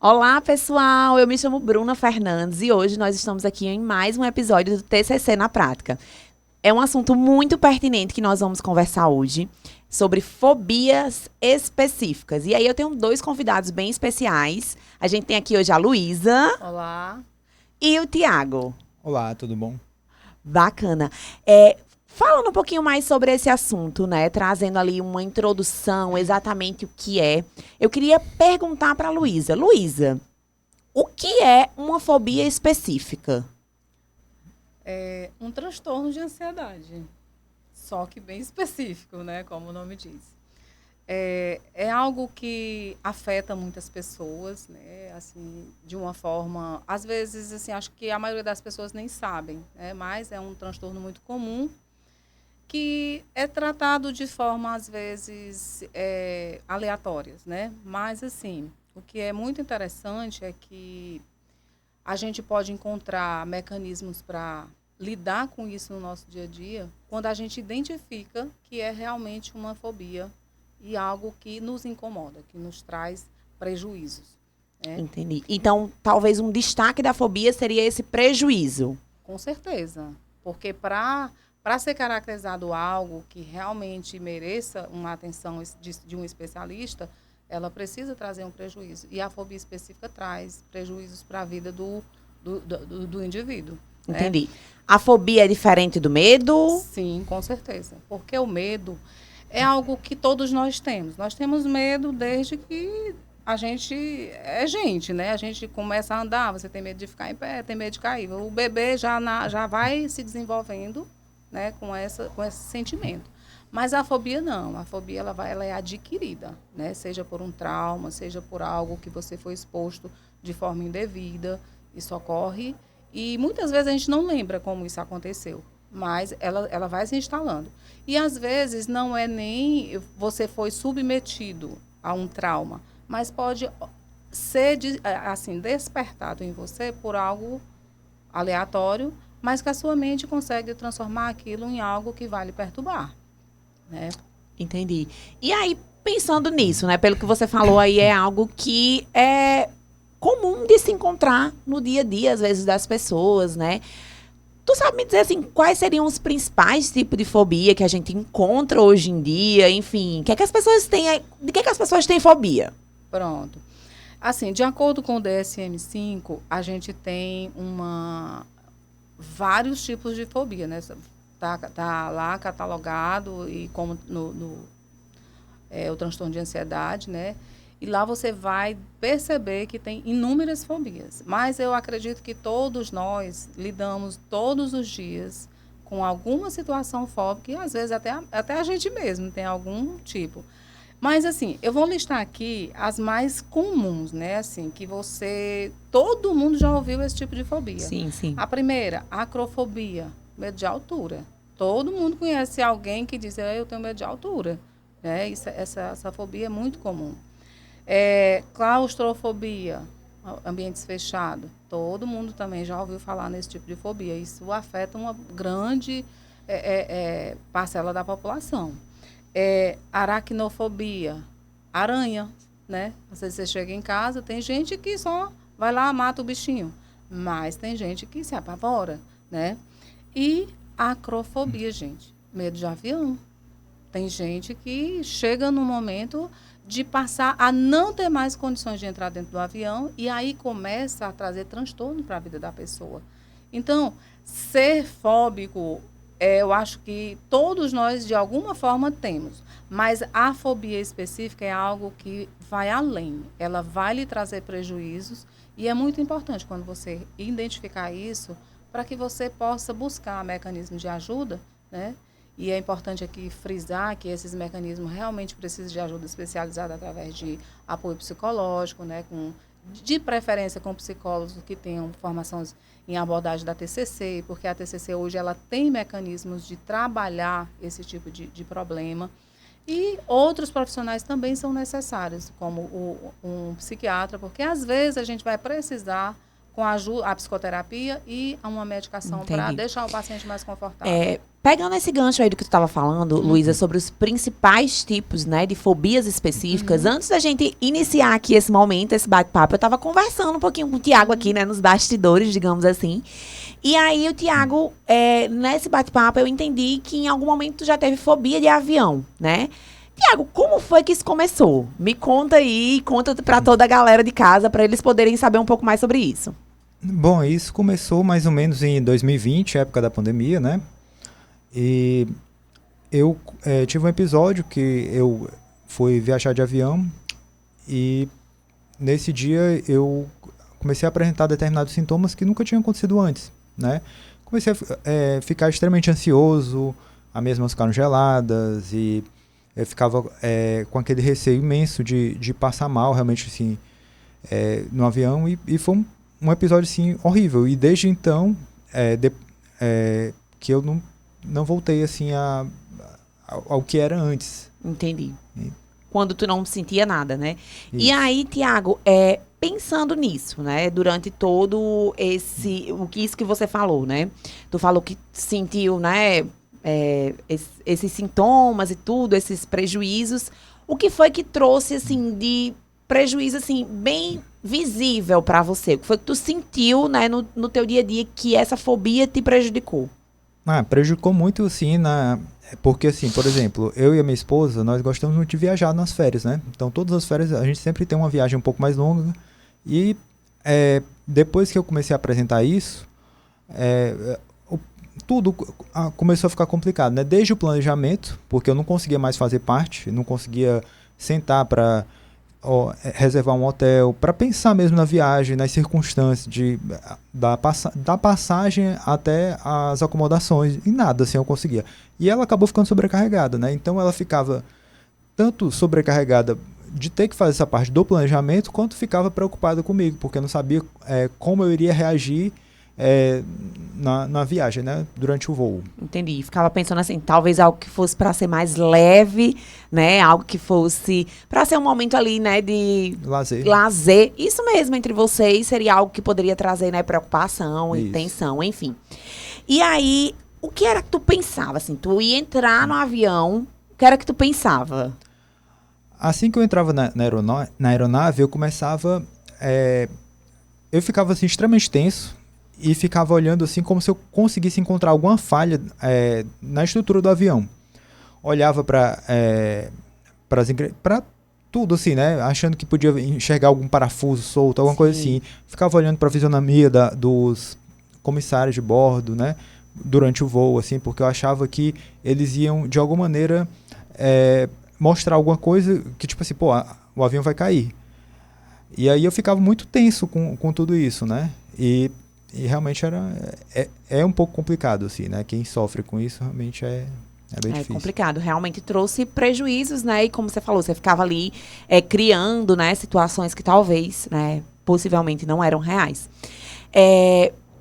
Olá, pessoal! Eu me chamo Bruna Fernandes e hoje nós estamos aqui em mais um episódio do TCC na Prática. É um assunto muito pertinente que nós vamos conversar hoje sobre fobias específicas. E aí eu tenho dois convidados bem especiais. A gente tem aqui hoje a Luísa Olá. e o Tiago. Olá, tudo bom? Bacana. Falando um pouquinho mais sobre esse assunto, né? Trazendo ali uma introdução, exatamente o que é. Eu queria perguntar para a Luísa. Luísa, o que é uma fobia específica? É um transtorno de ansiedade, só que bem específico, né? Como o nome diz. É algo que afeta muitas pessoas, né? Assim, de uma forma... Às vezes, assim, acho que a maioria das pessoas nem sabem, né? Mas é um transtorno muito comum que é tratado de forma, às vezes, aleatórias, né? Mas, assim, o que é muito interessante é que a gente pode encontrar mecanismos para lidar com isso no nosso dia a dia quando a gente identifica que é realmente uma fobia e algo que nos incomoda, que nos traz prejuízos, né? Entendi. Então, talvez um destaque da fobia seria esse prejuízo. Com certeza, porque para ser caracterizado algo que realmente mereça uma atenção de um especialista, ela precisa trazer um prejuízo. E a fobia específica traz prejuízos para a vida do indivíduo. Entendi. Né? A fobia é diferente do medo? Sim, com certeza. Porque o medo é algo que todos nós temos. Nós temos medo desde que a gente é gente, né? A gente começa a andar, você tem medo de ficar em pé, tem medo de cair. O bebê já vai se desenvolvendo, né, com esse sentimento. Mas a fobia não. A fobia ela é adquirida, né? Seja por um trauma, seja por algo que você foi exposto de forma indevida. Isso ocorre. E muitas vezes a gente não lembra como isso aconteceu, mas ela vai se instalando. E às vezes não é nem você foi submetido a um trauma, mas pode ser assim, despertado em você por algo aleatório, mas que a sua mente consegue transformar aquilo em algo que vai lhe perturbar, né? Entendi. E aí, pensando nisso, né? Pelo que você falou aí, é algo que é comum de se encontrar no dia a dia, às vezes, das pessoas, né? Tu sabe me dizer, assim, quais seriam os principais tipos de fobia que a gente encontra hoje em dia? Enfim, o que é que as pessoas têm... De que é que as pessoas têm fobia? Pronto. Assim, de acordo com o DSM-5, a gente tem vários tipos de fobia, né? Tá lá catalogado e como o transtorno de ansiedade, né? E lá você vai perceber que tem inúmeras fobias. Mas eu acredito que todos nós lidamos todos os dias com alguma situação fóbica e às vezes até a gente mesmo tem algum tipo. Mas assim, eu vou listar aqui as mais comuns, né? Assim, que todo mundo já ouviu esse tipo de fobia. Sim, sim. A primeira, acrofobia, medo de altura. Todo mundo conhece alguém que diz, eu tenho medo de altura, né? Essa fobia é muito comum. Claustrofobia, ambientes fechados. Todo mundo também já ouviu falar nesse tipo de fobia. Isso afeta uma grande parcela da população. Aracnofobia, aranha, né? Às vezes você chega em casa, tem gente que só vai lá, mata o bichinho. Mas tem gente que se apavora, né? E acrofobia, gente. Medo de avião. Tem gente que chega no momento de passar a não ter mais condições de entrar dentro do avião e aí começa a trazer transtorno para a vida da pessoa. Então, ser fóbico, eu acho que todos nós, de alguma forma, temos. Mas a fobia específica é algo que vai além. Ela vai lhe trazer prejuízos e é muito importante quando você identificar isso para que você possa buscar mecanismos de ajuda, né? E é importante aqui frisar que esses mecanismos realmente precisam de ajuda especializada através de apoio psicológico, né, de preferência com psicólogos que tenham formações em abordagem da TCC, porque a TCC hoje ela tem mecanismos de trabalhar esse tipo de problema. E outros profissionais também são necessários, como um psiquiatra, porque às vezes a gente vai precisar com a psicoterapia e uma medicação para deixar o paciente mais confortável. Pegando esse gancho aí do que tu estava falando, Luísa, sobre os principais tipos, né, de fobias específicas, antes da gente iniciar aqui esse momento, esse bate-papo, eu estava conversando um pouquinho com o Tiago aqui, né, nos bastidores, digamos assim. E aí o Tiago, nesse bate-papo, eu entendi que em algum momento tu já teve fobia de avião, né? Tiago, como foi que isso começou? Me conta aí, conta para toda a galera de casa, para eles poderem saber um pouco mais sobre isso. Bom, isso começou mais ou menos em 2020, época da pandemia, né? E eu tive um episódio que eu fui viajar de avião e nesse dia eu comecei a apresentar determinados sintomas que nunca tinham acontecido antes, né? Comecei a ficar extremamente ansioso, as minhas mãos ficaram geladas e eu ficava com aquele receio imenso de passar mal realmente assim, no avião e foi um episódio assim, horrível. E desde então que eu não voltei assim ao que era antes. Entendi. Quando tu não sentia nada, né? Isso. E aí, Tiago, pensando nisso, né? Durante todo isso que você falou, né? Tu falou que sentiu, né? Esses sintomas e tudo, esses prejuízos. O que foi que trouxe, assim, de prejuízo, assim, bem visível para você? O que foi que tu sentiu, né, no teu dia a dia que essa fobia te prejudicou? Prejudicou muito, sim, porque, assim, por exemplo, eu e a minha esposa, nós gostamos muito de viajar nas férias, né? Então, todas as férias, a gente sempre tem uma viagem um pouco mais longa. E depois que eu comecei a apresentar isso, tudo começou a ficar complicado, né? Desde o planejamento, porque eu não conseguia mais fazer parte, não conseguia sentar para reservar um hotel, para pensar mesmo na viagem, nas circunstâncias da passagem até as acomodações, e nada assim eu conseguia. E ela acabou ficando sobrecarregada, né? Então ela ficava tanto sobrecarregada de ter que fazer essa parte do planejamento, quanto ficava preocupada comigo, porque eu não sabia como eu iria reagir na viagem, né? Durante o voo. Entendi. Ficava pensando assim, talvez algo que fosse para ser mais leve, né? Algo que fosse para ser um momento ali, né? De lazer. Isso mesmo, entre vocês, seria algo que poderia trazer, né? Preocupação e tensão, enfim. E aí, o que era que tu pensava, assim? Tu ia entrar no avião, o que era que tu pensava? Assim que eu entrava na aeronave, eu começava... eu ficava, assim, extremamente tenso, e ficava olhando assim como se eu conseguisse encontrar alguma falha na estrutura do avião. Olhava para tudo assim, né? Achando que podia enxergar algum parafuso solto, alguma coisa assim. Ficava olhando para a fisionomia dos comissários de bordo, né? Durante o voo, assim, porque eu achava que eles iam, de alguma maneira, mostrar alguma coisa que, tipo assim, o avião vai cair. E aí eu ficava muito tenso com tudo isso, né? E realmente é um pouco complicado, assim, né? Quem sofre com isso realmente é bem difícil. É complicado, realmente trouxe prejuízos, né? E como você falou, você ficava ali criando, né, situações que talvez, né, possivelmente não eram reais.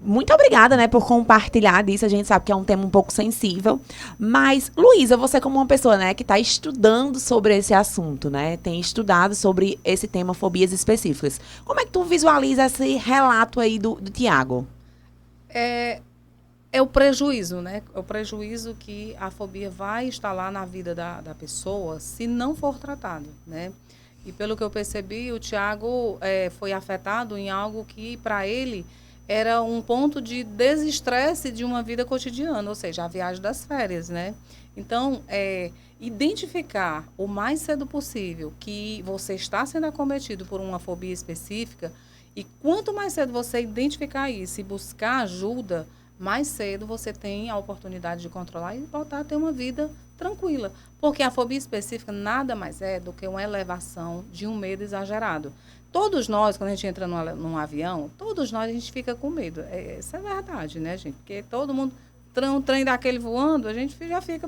Muito obrigada, né, por compartilhar disso. A gente sabe que é um tema um pouco sensível. Mas, Luísa, você como uma pessoa, né, que está estudando sobre esse assunto, né, tem estudado sobre esse tema, fobias específicas. Como é que tu visualiza esse relato aí do Tiago? É o prejuízo, né? É o prejuízo que a fobia vai instalar na vida da pessoa se não for tratado, né? E pelo que eu percebi, o Tiago foi afetado em algo que, para ele, era um ponto de desestresse de uma vida cotidiana, ou seja, a viagem das férias, né? Então, identificar o mais cedo possível que você está sendo acometido por uma fobia específica, e quanto mais cedo você identificar isso e buscar ajuda, mais cedo você tem a oportunidade de controlar e voltar a ter uma vida tranquila. Porque a fobia específica nada mais é do que uma elevação de um medo exagerado. Todos nós, quando a gente entra num avião, todos nós a gente fica com medo. Isso é verdade, né, gente? Porque todo mundo, um trem daquele voando, a gente já fica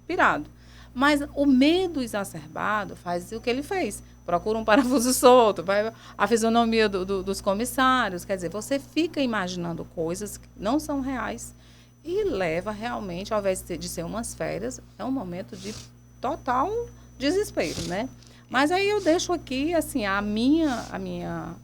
pirado. Mas o medo exacerbado faz o que ele fez. Procura um parafuso solto, vai a fisionomia dos comissários. Quer dizer, você fica imaginando coisas que não são reais e leva realmente, ao invés de ser umas férias, é um momento de total desespero, né? Mas aí eu deixo aqui, assim, a minha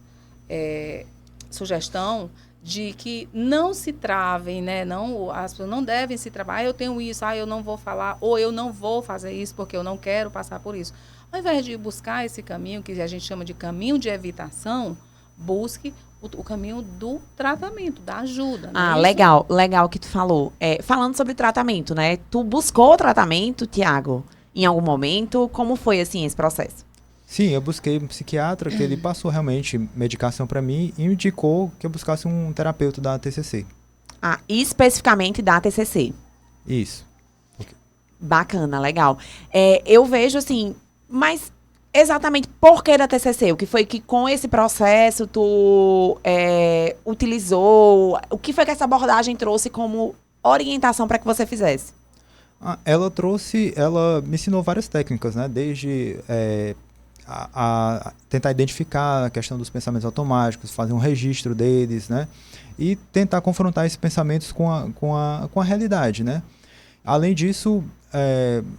sugestão de que não se travem, né? Não, as pessoas não devem se travar. Eu tenho isso, eu não vou falar, ou eu não vou fazer isso porque eu não quero passar por isso. Ao invés de buscar esse caminho, que a gente chama de caminho de evitação, busque o caminho do tratamento, da ajuda. Ah, legal que tu falou. Falando sobre tratamento, né? Tu buscou o tratamento, Tiago, em algum momento? Como foi, assim, esse processo? Sim, eu busquei um psiquiatra que ele passou realmente medicação para mim e indicou que eu buscasse um terapeuta da TCC. Ah, especificamente da TCC. Isso. Bacana, legal. Eu vejo assim, mas exatamente por que da TCC? O que foi que com esse processo tu utilizou? O que foi que essa abordagem trouxe como orientação para que você fizesse? Ela me ensinou várias técnicas, né? Desde a tentar identificar a questão dos pensamentos automáticos, fazer um registro deles, né? E tentar confrontar esses pensamentos com a realidade, né? Além disso,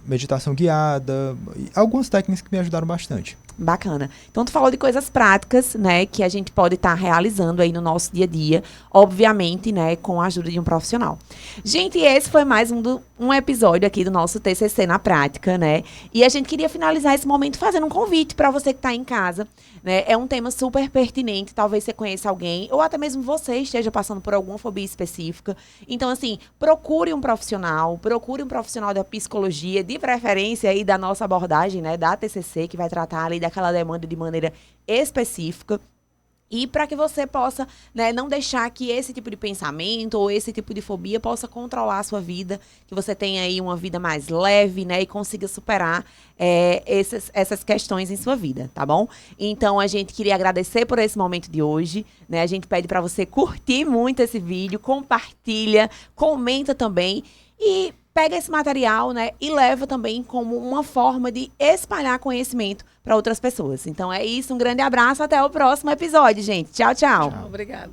meditação guiada, e algumas técnicas que me ajudaram bastante. Bacana. Então, tu falou de coisas práticas, né, que a gente pode estar realizando aí no nosso dia a dia, obviamente, né, com a ajuda de um profissional. Gente, esse foi mais um episódio aqui do nosso TCC na prática, né, e a gente queria finalizar esse momento fazendo um convite para você que está em casa, né, é um tema super pertinente, talvez você conheça alguém, ou até mesmo você esteja passando por alguma fobia específica. Então, assim, procure um profissional da psicologia, de preferência aí da nossa abordagem, né, da TCC, que vai tratar ali daquela demanda de maneira específica. E para que você possa, né, não deixar que esse tipo de pensamento ou esse tipo de fobia possa controlar a sua vida, que você tenha aí uma vida mais leve, né, e consiga superar essas questões em sua vida, tá bom? Então, a gente queria agradecer por esse momento de hoje, né? A gente pede para você curtir muito esse vídeo, compartilha, comenta também e pega esse material, né, e leva também como uma forma de espalhar conhecimento para outras pessoas. Então é isso, um grande abraço, até o próximo episódio, gente. Tchau, tchau. Obrigada.